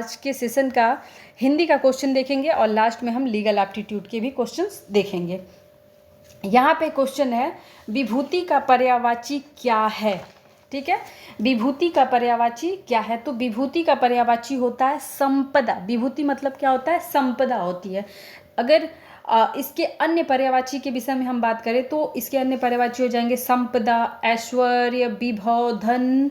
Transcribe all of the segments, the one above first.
आज के सेशन का हिंदी का क्वेश्चन देखेंगे और लास्ट में हम लीगल एप्टीट्यूड के भी क्वेश्चंस देखेंगे। यहाँ पे क्वेश्चन है विभूति का पर्यायवाची क्या है। ठीक है, विभूति का पर्यायवाची क्या है? तो विभूति का पर्यायवाची होता है संपदा। विभूति मतलब क्या होता है? संपदा होती है। अगर इसके अन्य पर्यायवाची के विषय में हम बात करें तो इसके अन्य पर्यायवाची हो जाएंगे संपदा, ऐश्वर्य, विभव, धन।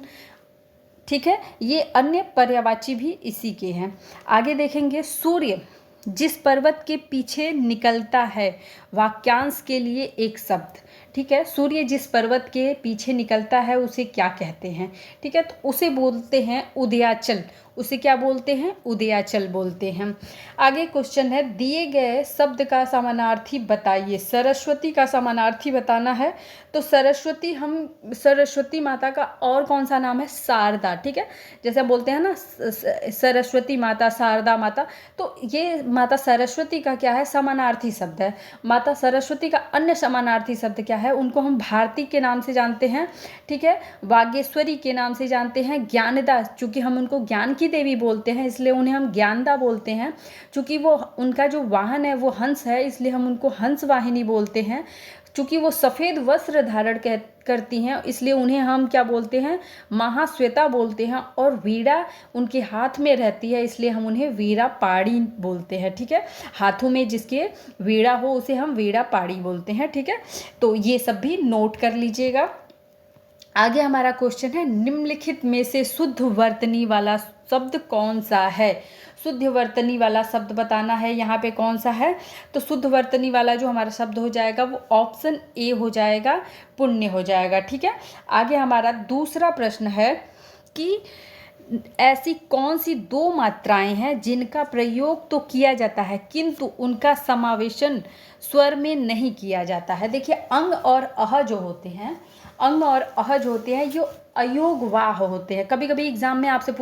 ठीक है, ये अन्य पर्यायवाची भी इसी के हैं। आगे देखेंगे सूर्य जिस पर्वत के पीछे निकलता है, वाक्यांश के लिए एक शब्द। ठीक है, सूर्य जिस पर्वत के पीछे निकलता है उसे क्या कहते हैं? ठीक है, तो उसे बोलते हैं उदयाचल। उसे क्या बोलते हैं? उदयाचल बोलते हैं। आगे क्वेश्चन है दिए गए शब्द का समानार्थी बताइए। सरस्वती का समानार्थी बताना है तो सरस्वती, हम सरस्वती माता का और कौन सा नाम है? शारदा। ठीक है, जैसे बोलते हैं ना सरस्वती माता, शारदा माता, तो ये माता सरस्वती का क्या है? समानार्थी शब्द है। माता सरस्वती का अन्य समानार्थी शब्द क्या है? उनको हम भारती के नाम से जानते हैं। ठीक है, वागेश्वरी के नाम से जानते हैं, ज्ञानदा, चूंकि हम उनको ज्ञान की देवी बोलते हैं इसलिए उन्हें हम ज्ञानदा बोलते हैं। चूंकि वो उनका जो वाहन है वो हंस है इसलिए हम उनको हंस वाहिनी बोलते हैं। चूंकि वो सफ़ेद वस्त्र धारण करती हैं इसलिए उन्हें हम क्या बोलते हैं? महाश्वेता बोलते हैं। और वीणा उनके हाथ में रहती है इसलिए हम उन्हें वीणा पाड़ी बोलते हैं। ठीक है, हाथों में जिसके वीणा हो उसे हम वीणा पाड़ी बोलते हैं। ठीक है, तो ये सब भी नोट कर लीजिएगा। आगे हमारा क्वेश्चन है निम्नलिखित में से शुद्ध वर्तनी वाला शब्द कौन सा है? शुद्ध वर्तनी वाला शब्द बताना है। यहाँ पे कौन सा है? तो शुद्ध वर्तनी वाला जो हमारा शब्द हो जाएगा वो ऑप्शन ए हो जाएगा, पुण्य हो जाएगा। ठीक है, आगे हमारा दूसरा प्रश्न है कि ऐसी कौन सी दो मात्राएं हैं जिनका प्रयोग तो किया जाता है किंतु उनका समावेशन स्वर में नहीं किया जाता है? देखिए, अंग और अह जो होते हैं, अंग और अह जो होते हैं ये अयोगवाह होते हैं। कभी कभी एग्जाम में आपसे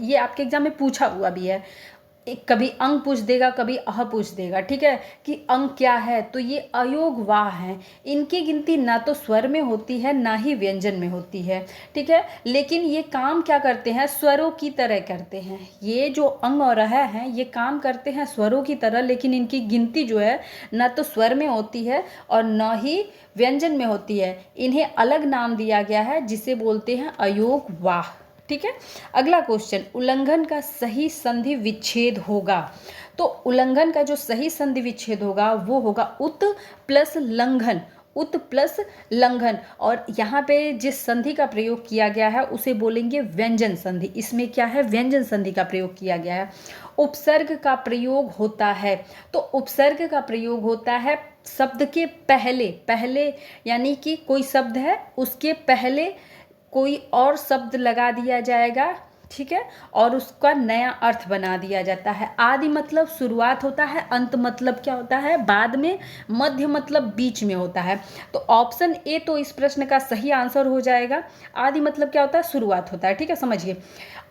ये आपके एग्जाम में पूछा हुआ भी है। कभी अंग पूछ देगा, कभी अह पूछ देगा। ठीक है, कि अंग क्या है? तो ये अयोगवाह हैं। इनकी गिनती ना तो स्वर में होती है ना ही व्यंजन में होती है। ठीक है, लेकिन ये काम क्या करते हैं? स्वरों की तरह करते हैं। ये जो अंग और अह हैं ये काम करते हैं स्वरों की तरह, लेकिन इनकी गिनती जो है ना तो स्वर में होती है और न ही व्यंजन में होती है। इन्हें अलग नाम दिया गया है जिसे बोलते हैं अयोगवाह। ठीक है, अगला क्वेश्चन, उल्लंघन का सही संधि विच्छेद होगा। तो उल्लंघन का जो सही संधि विच्छेद होगा वो होगा उत प्लस लंघन। उत प्लस लंघन। और यहाँ पे जिस संधि का प्रयोग किया गया है उसे बोलेंगे व्यंजन संधि। इसमें क्या है? व्यंजन संधि का प्रयोग किया गया है। उपसर्ग का प्रयोग होता है। तो उपसर्ग का प्रयोग होता है शब्द के पहले पहले, यानी कि कोई शब्द है उसके पहले कोई और शब्द लगा दिया जाएगा। ठीक है, और उसका नया अर्थ बना दिया जाता है। आदि मतलब शुरुआत होता है, अंत मतलब क्या होता है? बाद में, मध्य मतलब बीच में होता है। तो ऑप्शन ए तो इस प्रश्न का सही आंसर हो जाएगा। आदि मतलब क्या होता है? शुरुआत होता है। ठीक है, समझिए।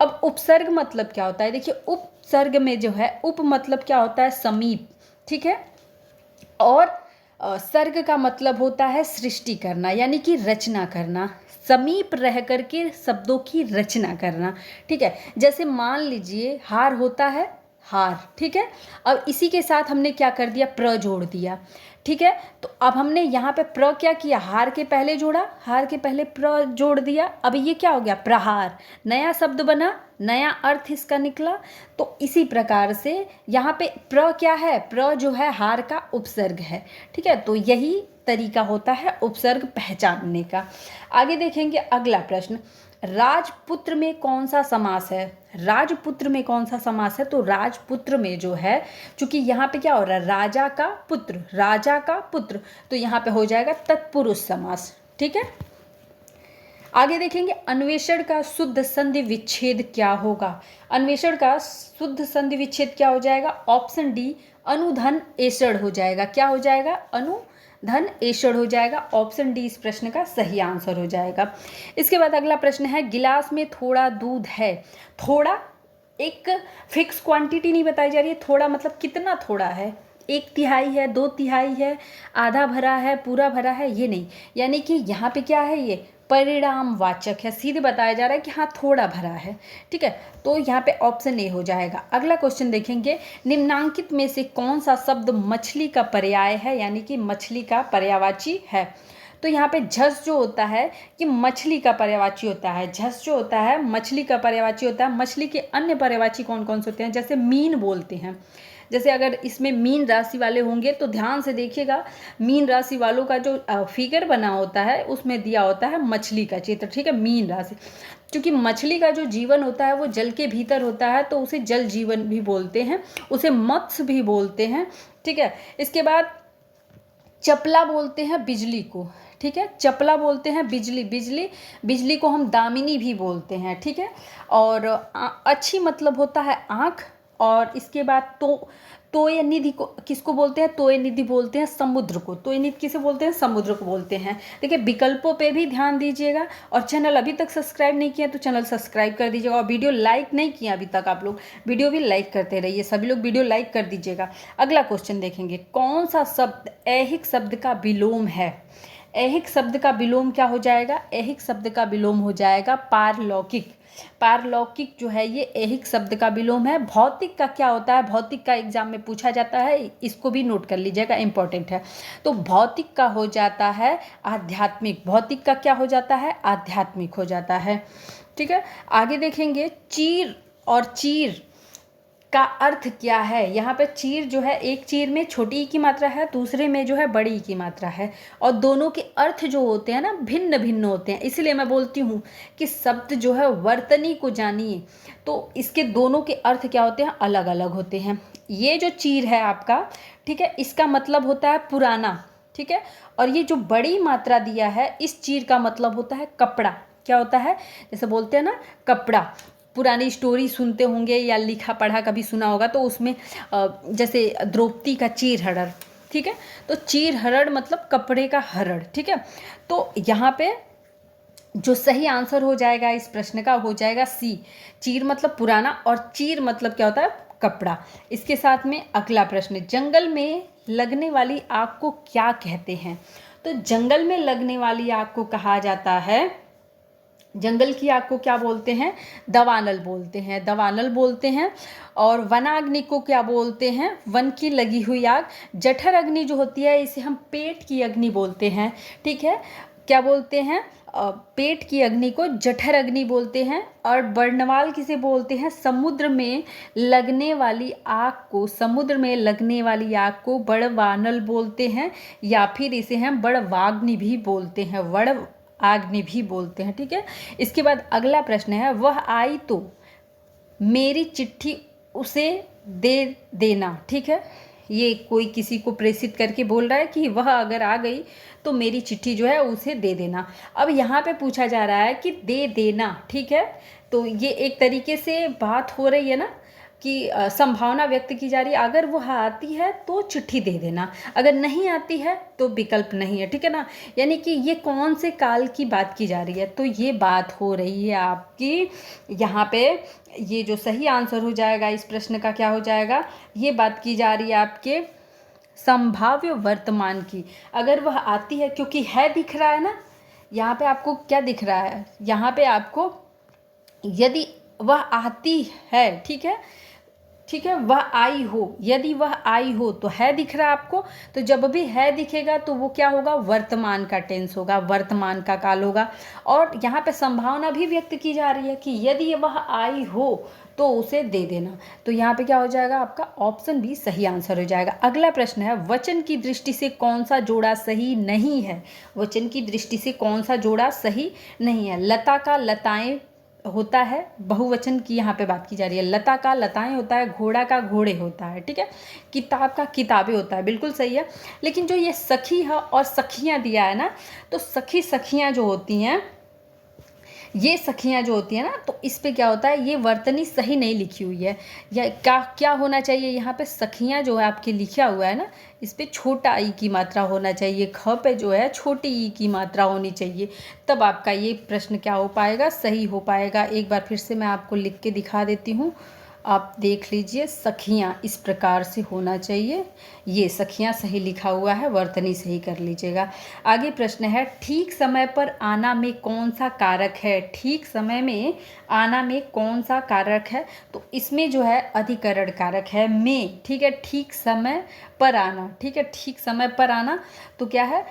अब उपसर्ग मतलब क्या होता है? देखिए, उपसर्ग में जो है उप मतलब क्या होता है? समीप। ठीक है, और सर्ग का मतलब होता है सृष्टि करना, यानी कि रचना करना, समीप रह करके शब्दों की रचना करना। ठीक है, जैसे मान लीजिए हार होता है, हार। ठीक है, अब इसी के साथ हमने क्या कर दिया? प्र जोड़ दिया। ठीक है, तो अब हमने यहाँ पे प्र क्या किया? हार के पहले जोड़ा, हार के पहले प्र जोड़ दिया। अब ये क्या हो गया? प्रहार। नया शब्द बना, नया अर्थ इसका निकला। तो इसी प्रकार से यहाँ पे प्र क्या है? प्र जो है हार का उपसर्ग है। ठीक है, तो यही तरीका होता है उपसर्ग पहचानने का। आगे देखेंगे अगला प्रश्न, राजपुत्र में कौन सा समास है? राजपुत्र में कौन सा समास है? तो राजपुत्र में जो है, चूंकि यहाँ पे क्या हो रहा है? राजा का पुत्र, राजा का पुत्र, तो यहाँ पे हो जाएगा तत्पुरुष समास। ठीक है, आगे देखेंगे अन्वेषण का शुद्ध संधि विच्छेद क्या होगा? अन्वेषण का शुद्ध संधि विच्छेद क्या हो जाएगा? ऑप्शन डी अनुधन एषण हो जाएगा। क्या हो जाएगा? अनुधन एषण हो जाएगा। ऑप्शन डी इस प्रश्न का सही आंसर हो जाएगा। इसके बाद अगला प्रश्न है गिलास में थोड़ा दूध है। थोड़ा एक फिक्स क्वांटिटी नहीं बताई जा रही है। थोड़ा मतलब कितना थोड़ा है? 1/3 है, 2/3 है, आधा भरा है, पूरा भरा है, ये नहीं। यानी कि यहाँ पे क्या है? ये परिणामवाचक है, सीधे बताया जा रहा है कि हाँ थोड़ा भरा है, ठीक है। तो यहाँ पे ऑप्शन ए हो जाएगा। अगला क्वेश्चन देखेंगे, निम्नांकित में से कौन सा शब्द मछली का पर्याय है, यानी कि मछली का पर्यायवाची है। तो यहाँ पे झस जो होता है कि मछली का पर्यायवाची होता है, झस जो होता है मछली का पर्यायवाची होता है। मछली के अन्य पर्यायवाची कौन कौन से होते हैं, जैसे मीन बोलते हैं। जैसे अगर इसमें मीन राशि वाले होंगे तो ध्यान से देखिएगा, मीन राशि वालों का जो फिगर बना होता है उसमें दिया होता है मछली का चित्र, ठीक है, मीन राशि। क्योंकि मछली का जो जीवन होता है वो जल के भीतर होता है, तो उसे जल जीवन भी बोलते हैं, उसे मत्स्य भी बोलते हैं, ठीक है। इसके बाद चपला बोलते हैं बिजली को, ठीक है, चपला बोलते हैं बिजली को हम दामिनी भी बोलते हैं, ठीक है। और अच्छी मतलब होता है आँख। और इसके बाद तोय निधि को किसको बोलते हैं, तोय निधि बोलते हैं समुद्र को। तोय निधि किसे बोलते हैं, समुद्र को बोलते हैं। देखिए विकल्पों पे भी ध्यान दीजिएगा, और चैनल अभी तक सब्सक्राइब नहीं किया तो चैनल सब्सक्राइब कर दीजिएगा, और वीडियो लाइक नहीं किया अभी तक आप लोग, वीडियो भी लाइक करते रहिए, सभी लोग वीडियो लाइक कर दीजिएगा। अगला क्वेश्चन देखेंगे, कौन सा शब्द ऐहिक शब्द का विलोम है। ऐहिक शब्द का विलोम क्या हो जाएगा, ऐहिक शब्द का विलोम हो जाएगा पारलौकिक। पारलौकिक जो है ये ऐहिक शब्द का विलोम है। भौतिक का क्या होता है, भौतिक का एग्जाम में पूछा जाता है, इसको भी नोट कर लीजिएगा, इंपॉर्टेंट है। तो भौतिक का हो जाता है आध्यात्मिक, भौतिक का क्या हो जाता है, आध्यात्मिक हो जाता है, ठीक है। आगे देखेंगे, चीर और चीर का अर्थ क्या है। यहाँ पे चीर जो है, एक चीर में छोटी ई की मात्रा है, दूसरे में जो है बड़ी ई की मात्रा है, और दोनों के अर्थ जो होते हैं ना भिन्न भिन्न होते हैं। इसलिए मैं बोलती हूँ कि शब्द जो है वर्तनी को जानिए, तो इसके दोनों के अर्थ क्या होते हैं, अलग अलग होते हैं। ये जो चीर है आपका, ठीक है, इसका मतलब होता है पुराना, ठीक है। और ये जो बड़ी मात्रा दिया है, इस चीर का मतलब होता है कपड़ा। क्या होता है, जैसे बोलते हैं ना कपड़ा, पुरानी स्टोरी सुनते होंगे या लिखा पढ़ा कभी सुना होगा, तो उसमें जैसे द्रौपदी का चीर हरण, ठीक है, तो चीर हरण मतलब कपड़े का हरण, ठीक है। तो यहाँ पे जो सही आंसर हो जाएगा इस प्रश्न का हो जाएगा सी, चीर मतलब पुराना और चीर मतलब क्या होता है, कपड़ा। इसके साथ में अगला प्रश्न, जंगल में लगने वाली आग को क्या कहते हैं। तो जंगल में लगने वाली आग को कहा जाता है, जंगल की आग को क्या बोलते हैं, दवानल बोलते हैं, दवानल बोलते हैं। और वनाग्नि को क्या बोलते हैं, वन की लगी हुई आग। जठर अग्नि जो होती है इसे हम पेट की अग्नि बोलते हैं, ठीक है, क्या बोलते हैं, पेट की अग्नि को जठर अग्नि बोलते हैं। और बर्नवाल किसे बोलते हैं, समुद्र में लगने वाली आग को, समुद्र में लगने वाली आग को बड़वानल बोलते हैं, या फिर इसे हम बड़वाग्नि भी बोलते हैं, आग्नि भी बोलते हैं, ठीक है। इसके बाद अगला प्रश्न है, वह आई तो मेरी चिट्ठी उसे दे देना, ठीक है। ये कोई किसी को प्रेषित करके बोल रहा है कि वह अगर आ गई तो मेरी चिट्ठी जो है उसे दे देना। अब यहाँ पे पूछा जा रहा है कि दे देना, ठीक है, तो ये एक तरीके से बात हो रही है ना कि संभावना व्यक्त की जा रही है, अगर वह आती है तो चिट्ठी दे देना, अगर नहीं आती है तो विकल्प नहीं है, ठीक है ना। यानी कि ये कौन से काल की बात की जा रही है, तो ये बात हो रही है आपकी यहाँ पे, ये जो सही आंसर हो जाएगा इस प्रश्न का क्या हो जाएगा, ये बात की जा रही है आपके संभाव्य वर्तमान की। अगर वह आती है, क्योंकि है दिख रहा है ना, यहाँ पे आपको क्या दिख रहा है, यहाँ पे आपको यदि वह आती है, ठीक है, ठीक है, वह आई हो, यदि वह आई हो तो है दिख रहा है आपको, तो जब भी है दिखेगा तो वो क्या होगा, वर्तमान का टेंस होगा, वर्तमान का काल होगा। और यहाँ पे संभावना भी व्यक्त की जा रही है कि यदि वह आई हो तो उसे दे देना, तो यहाँ पे क्या हो जाएगा, आपका ऑप्शन बी सही आंसर हो जाएगा। अगला प्रश्न है, वचन की दृष्टि से कौन सा जोड़ा सही नहीं है। वचन की दृष्टि से कौन सा जोड़ा सही नहीं है। लता का लताएं होता है, बहुवचन की यहाँ पे बात की जा रही है, लता का लताएं होता है, घोड़ा का घोड़े होता है, ठीक है, किताब का किताबें होता है, बिल्कुल सही है। लेकिन जो ये सखी है और सखियाँ दिया है ना, तो सखियाँ जो होती हैं, ये सखियाँ जो होती हैं ना, तो इस पे क्या होता है, ये वर्तनी सही नहीं लिखी हुई है, या क्या होना चाहिए, यहाँ पे सखियाँ जो है आपके लिखा हुआ है ना, इस पे छोटा ई की मात्रा होना चाहिए, ख पे जो है छोटी ई की मात्रा होनी चाहिए, तब आपका ये प्रश्न क्या हो पाएगा, सही हो पाएगा। एक बार फिर से मैं आपको लिख के दिखा देती हूँ, आप देख लीजिए, सखियाँ इस प्रकार से होना चाहिए, ये सखियाँ सही लिखा हुआ है, वर्तनी सही कर लीजिएगा। आगे प्रश्न है, ठीक समय पर आना में कौन सा कारक है? ठीक समय में आना में कौन सा कारक है? तो इसमें जो है अधिकरण कारक है में, ठीक है। ठीक समय पर आना, ठीक है, ठीक समय पर आना तो क्या है,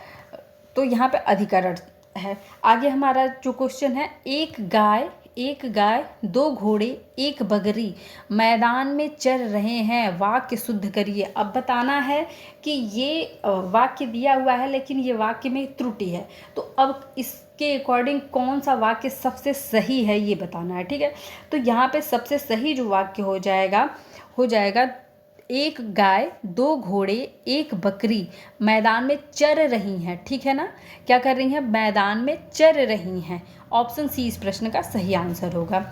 तो यहाँ पे अधिकरण है। आगे हमारा जो क्वेश्चन है, एक गाय दो घोड़े एक बकरी मैदान में चर रहे हैं, वाक्य शुद्ध करिए। अब बताना है कि ये वाक्य दिया हुआ है लेकिन ये वाक्य में त्रुटि है, तो अब इसके अकॉर्डिंग कौन सा वाक्य सबसे सही है ये बताना है, ठीक है। तो यहाँ पे सबसे सही जो वाक्य हो जाएगा एक गाय दो घोड़े एक बकरी मैदान में चर रही हैं, ठीक है ना। क्या कर रही हैं? मैदान में चर रही हैं। ऑप्शन सी इस प्रश्न का सही आंसर होगा।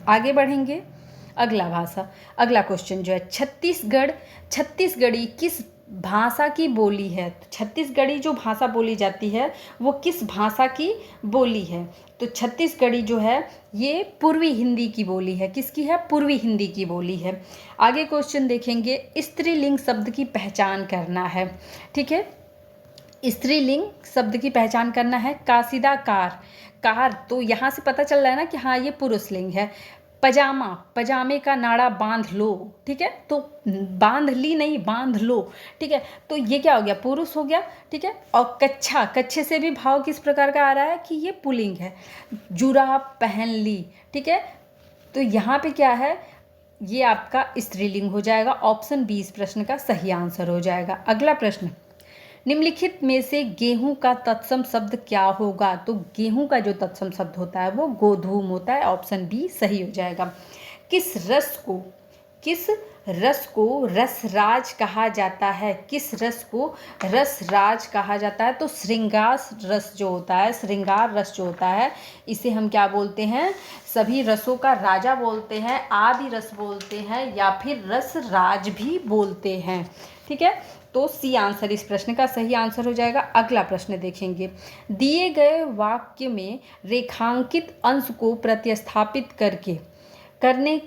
आगे बढ़ेंगे, अगला क्वेश्चन जो है, छत्तीसगढ़ी किस भाषा की बोली है? तो छत्तीसगढ़ी जो भाषा बोली जाती है वो किस भाषा की बोली है? तो छत्तीसगढ़ी जो है ये पूर्वी हिंदी की बोली है। किसकी है? पूर्वी हिंदी की बोली है। आगे क्वेश्चन देखेंगे, स्त्रीलिंग शब्द की पहचान करना है, ठीक है। स्त्रीलिंग शब्द की पहचान करना है। काशिदा कार तो यहाँ से पता चल रहा है ना कि हाँ ये पुरुष लिंग है। पजामे का नाड़ा बांध लो, ठीक है, तो बांध ली नहीं, बांध लो, ठीक है, तो ये क्या हो गया? पुरुष हो गया, ठीक है। और कच्छे से भी भाव किस प्रकार का आ रहा है कि ये पुल्लिंग है। जुराब पहन ली, ठीक है, तो यहाँ पे क्या है, ये आपका स्त्रीलिंग हो जाएगा। ऑप्शन बी इस प्रश्न का सही आंसर हो जाएगा। अगला प्रश्न, निम्नलिखित में से गेहूं का तत्सम शब्द क्या होगा? तो गेहूं का जो तत्सम शब्द होता है वो गोधूम होता है। ऑप्शन बी सही हो जाएगा। किस रस को रसराज कहा जाता है? किस रस को रसराज कहा जाता है? तो श्रृंगार रस जो होता है इसे हम क्या बोलते हैं? सभी रसों का राजा बोलते हैं, आदि रस बोलते हैं, या फिर रसराज भी बोलते हैं, ठीक है। तो सी आंसर इस प्रश्न का सही आंसर हो जाएगा। अगला प्रश्न देखेंगे, दिए गए वाक्य में रेखांकित अंश को प्रतिस्थापित करने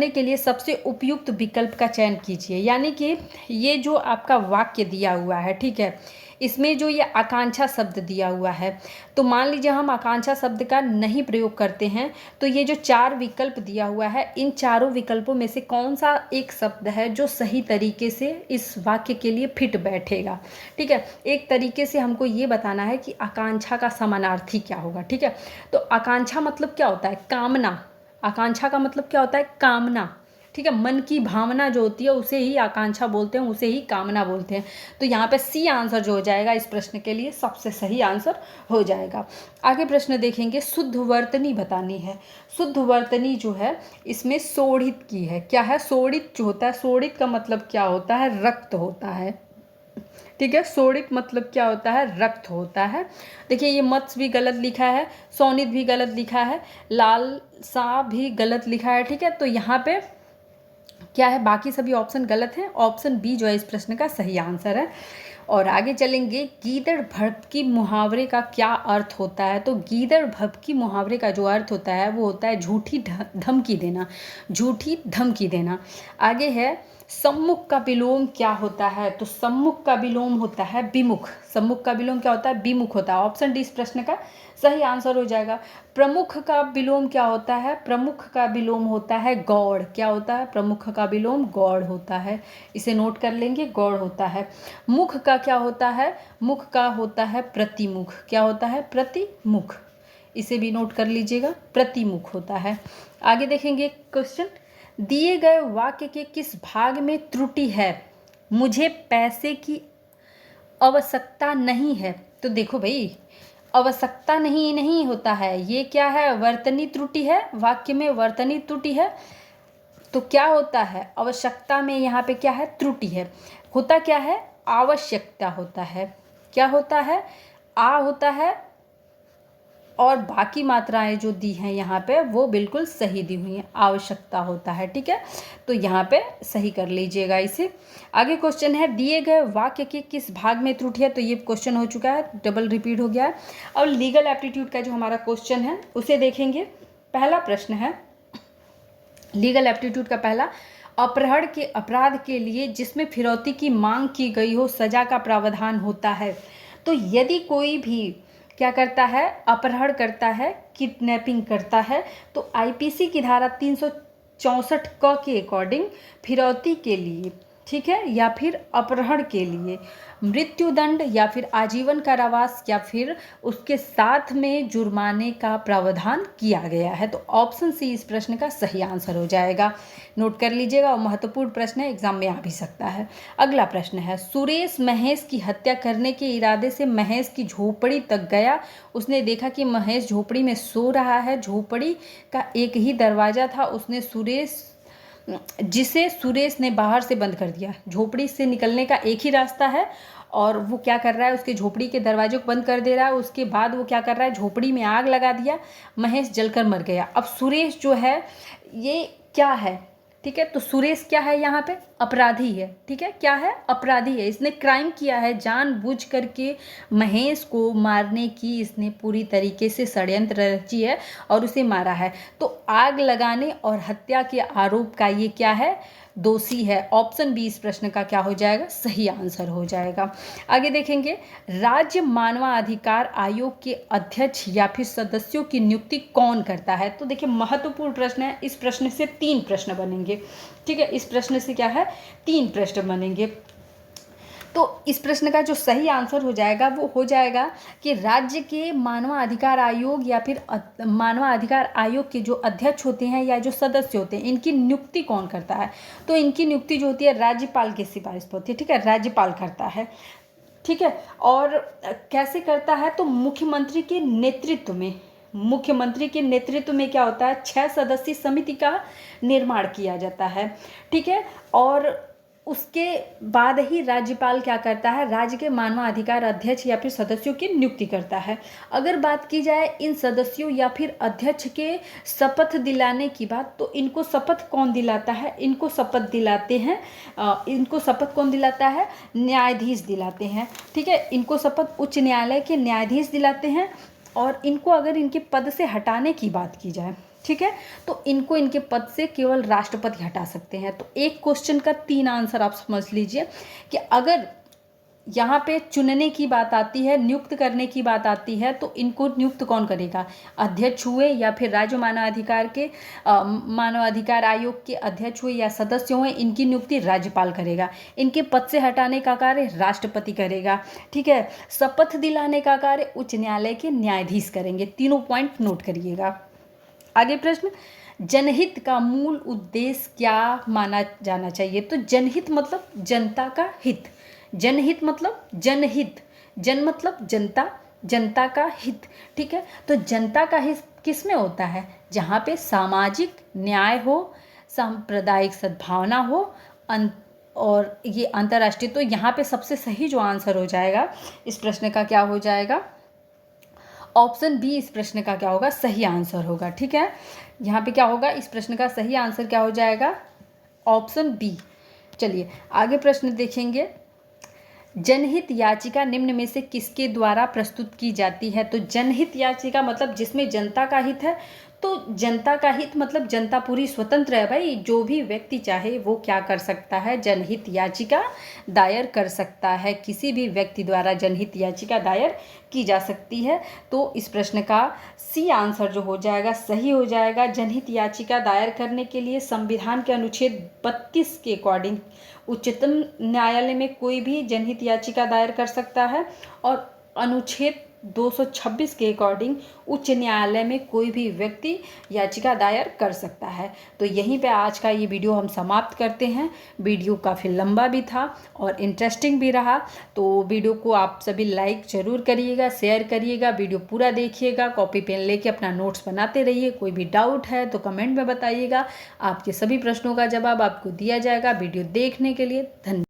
के लिए सबसे उपयुक्त विकल्प का चयन कीजिए। यानी कि ये जो आपका वाक्य दिया हुआ है, ठीक है, इसमें जो ये आकांक्षा शब्द दिया हुआ है, तो मान लीजिए हम आकांक्षा शब्द का नहीं प्रयोग करते हैं, तो ये जो 4 विकल्प दिया हुआ है, इन चारों विकल्पों में से कौन सा एक शब्द है जो सही तरीके से इस वाक्य के लिए फिट बैठेगा, ठीक है। एक तरीके से हमको ये बताना है कि आकांक्षा का समानार्थी क्या होगा, ठीक है। तो आकांक्षा मतलब क्या होता है? कामना। आकांक्षा का मतलब क्या होता है? कामना, ठीक है। मन की भावना जो होती है उसे ही आकांक्षा बोलते हैं, उसे ही कामना बोलते हैं। तो यहाँ पे सी आंसर जो हो जाएगा इस प्रश्न के लिए सबसे सही आंसर हो जाएगा। आगे प्रश्न देखेंगे, शुद्ध वर्तनी बतानी है। शुद्ध वर्तनी जो है इसमें सोडित की है। क्या है? सोडित जो होता है, सोडित का मतलब क्या होता है? रक्त होता है, ठीक है। सोडित मतलब क्या होता है? रक्त होता है। देखिए ये मत्स्य भी गलत लिखा है, सोनित भी गलत लिखा है, लाल सा भी गलत लिखा है, ठीक है। तो यहाँ पे क्या है? बाकी सभी ऑप्शन गलत हैं। ऑप्शन बी जो है इस प्रश्न का सही आंसर है। और आगे चलेंगे, गीदड़ भड़की मुहावरे का क्या अर्थ होता है? तो गीदड़ भड़की मुहावरे का जो अर्थ होता है वो होता है झूठी धमकी देना, झूठी धमकी देना। आगे है, सम्मुख का विलोम क्या होता है? तो सम्मुख का विलोम होता है विमुख। सम्मुख का विलोम क्या होता है? विमुख होता है। ऑप्शन डी इस प्रश्न का सही आंसर हो जाएगा। प्रमुख का विलोम क्या होता है? प्रमुख का विलोम होता है गौड़। क्या होता है? प्रमुख का विलोम गौड़ होता है, इसे नोट कर लेंगे, गौड़ होता है। मुख का क्या होता है? मुख का होता है प्रतिमुख। क्या होता है? प्रतिमुख, इसे भी नोट कर लीजिएगा, प्रतिमुख होता है। आगे देखेंगे क्वेश्चन, दिए गए वाक्य के किस भाग में त्रुटि है? मुझे पैसे की आवश्यकता नहीं है। तो देखो भाई, आवश्यकता नहीं होता है, ये क्या है? वर्तनी त्रुटि है, वाक्य में वर्तनी त्रुटि है। तो क्या होता है? आवश्यकता में यहाँ पे क्या है? त्रुटि है। होता क्या है? आवश्यकता होता है। क्या होता है? आ होता है, और बाकी मात्राएं जो दी हैं यहाँ पे वो बिल्कुल सही दी हुई हैं। आवश्यकता होता है, ठीक है। तो यहाँ पे सही कर लीजिएगा इसे। आगे क्वेश्चन है, दिए गए वाक्य के किस भाग में त्रुटि है? तो ये क्वेश्चन हो चुका है, डबल रिपीट हो गया है। और लीगल एप्टीट्यूड का जो हमारा क्वेश्चन है उसे देखेंगे। पहला प्रश्न है, लीगल एप्टीट्यूड का पहला, अपहरण के अपराध के लिए जिसमें फिरौती की मांग की गई हो सजा का प्रावधान होता है। तो यदि कोई भी क्या करता है, अपहरण करता है, किडनैपिंग करता है, तो आईपीसी की धारा 364 क के अकॉर्डिंग फिरौती के लिए, ठीक है, या फिर अपहरण के लिए मृत्युदंड या फिर आजीवन कारावास या फिर उसके साथ में जुर्माने का प्रावधान किया गया है। तो ऑप्शन सी इस प्रश्न का सही आंसर हो जाएगा। नोट कर लीजिएगा, और महत्वपूर्ण प्रश्न है, एग्जाम में आ भी सकता है। अगला प्रश्न है, सुरेश महेश की हत्या करने के इरादे से महेश की झोपड़ी तक गया। उसने देखा कि महेश झोपड़ी में सो रहा है, झोपड़ी का एक ही दरवाजा था, जिसे सुरेश ने बाहर से बंद कर दिया। झोपड़ी से निकलने का एक ही रास्ता है और वो क्या कर रहा है, उसके झोपड़ी के दरवाजे को बंद कर दे रहा है। उसके बाद वो क्या कर रहा है, झोपड़ी में आग लगा दिया, महेश जलकर मर गया। अब सुरेश जो है ये क्या है, ठीक है, तो सुरेश क्या है, यहाँ पे अपराधी है, ठीक है, क्या है, अपराधी है। इसने क्राइम किया है, जानबूझ करके महेश को मारने की इसने पूरी तरीके से षड्यंत्र रची है और उसे मारा है। तो आग लगाने और हत्या के आरोप का ये क्या है, दोषी है। ऑप्शन बी इस प्रश्न का क्या हो जाएगा, सही आंसर हो जाएगा। आगे देखेंगे, राज्य मानवाधिकार आयोग के अध्यक्ष या फिर सदस्यों की नियुक्ति कौन करता है। तो देखिए महत्वपूर्ण प्रश्न है, इस प्रश्न से 3 प्रश्न बनेंगे, ठीक है, इस प्रश्न से क्या है, 3 प्रश्न बनेंगे। तो इस प्रश्न का जो सही आंसर हो जाएगा वो हो जाएगा कि राज्य के मानवाधिकार आयोग या फिर मानवाधिकार आयोग के जो अध्यक्ष होते हैं या जो सदस्य होते हैं, इनकी नियुक्ति कौन करता है। तो इनकी नियुक्ति जो होती है राज्यपाल की सिफारिश पर होती है, ठीक है, राज्यपाल करता है, ठीक है। और कैसे करता है, तो मुख्यमंत्री के नेतृत्व में, मुख्यमंत्री के नेतृत्व में क्या होता है, 6 सदस्यीय समिति का निर्माण किया जाता है, ठीक है। और उसके बाद ही राज्यपाल क्या करता है, राज्य के मानवाधिकार अध्यक्ष या फिर सदस्यों की नियुक्ति करता है। अगर बात की जाए इन सदस्यों या फिर अध्यक्ष के शपथ दिलाने की बात, तो इनको शपथ कौन दिलाता है, इनको शपथ दिलाते हैं, इनको शपथ कौन दिलाता है, न्यायाधीश दिलाते हैं, ठीक है। इनको शपथ उच्च न्यायालय के न्यायाधीश दिलाते हैं। और इनको अगर इनके पद से हटाने की बात की जाए, ठीक है, तो इनको इनके पद से केवल राष्ट्रपति हटा सकते हैं। तो एक क्वेश्चन का 3 आंसर आप समझ लीजिए कि अगर यहाँ पे चुनने की बात आती है, नियुक्त करने की बात आती है, तो इनको नियुक्त कौन करेगा, अध्यक्ष हुए या फिर राज्य मानवाधिकार आयोग के अध्यक्ष हुए या सदस्य हुए, इनकी नियुक्ति राज्यपाल करेगा। इनके पद से हटाने का कार्य राष्ट्रपति करेगा, ठीक है। शपथ दिलाने का कार्य उच्च न्यायालय के न्यायाधीश करेंगे। तीनों पॉइंट नोट करिएगा। आगे प्रश्न, जनहित का मूल उद्देश्य क्या माना जाना चाहिए। तो जनहित मतलब जनता का हित, जनहित मतलब जनहित, जन मतलब जनता, जनता का हित, ठीक है। तो जनता का हित किस में होता है, जहाँ पे सामाजिक न्याय हो, सांप्रदायिक सद्भावना हो, और ये अंतर्राष्ट्रीय। तो यहाँ पे सबसे सही जो आंसर हो जाएगा इस प्रश्न का क्या हो जाएगा, ऑप्शन बी इस प्रश्न का क्या होगा, सही आंसर होगा, ठीक है। यहाँ पे क्या होगा, इस प्रश्न का सही आंसर क्या हो जाएगा, ऑप्शन बी। चलिए आगे प्रश्न देखेंगे, जनहित याचिका निम्न में से किसके द्वारा प्रस्तुत की जाती है। तो जनहित याचिका मतलब जिसमें जनता का हित है। तो जनता का हित मतलब जनता पूरी स्वतंत्र है भाई, जो भी व्यक्ति चाहे वो क्या कर सकता है, जनहित याचिका दायर कर सकता है। किसी भी व्यक्ति द्वारा जनहित याचिका दायर की जा सकती है। तो इस प्रश्न का सी आंसर जो हो जाएगा सही हो जाएगा। जनहित याचिका दायर करने के लिए संविधान के अनुच्छेद 32 के अकॉर्डिंग उच्चतम न्यायालय में कोई भी जनहित याचिका दायर कर सकता है, और अनुच्छेद 226 के अकॉर्डिंग उच्च न्यायालय में कोई भी व्यक्ति याचिका दायर कर सकता है। तो यहीं पे आज का ये वीडियो हम समाप्त करते हैं। वीडियो काफ़ी लंबा भी था और इंटरेस्टिंग भी रहा। तो वीडियो को आप सभी लाइक ज़रूर करिएगा, शेयर करिएगा, वीडियो पूरा देखिएगा, कॉपी पेन लेके अपना नोट्स बनाते रहिए। कोई भी डाउट है तो कमेंट में बताइएगा, आपके सभी प्रश्नों का जवाब आपको दिया जाएगा। वीडियो देखने के लिए धन्यवाद।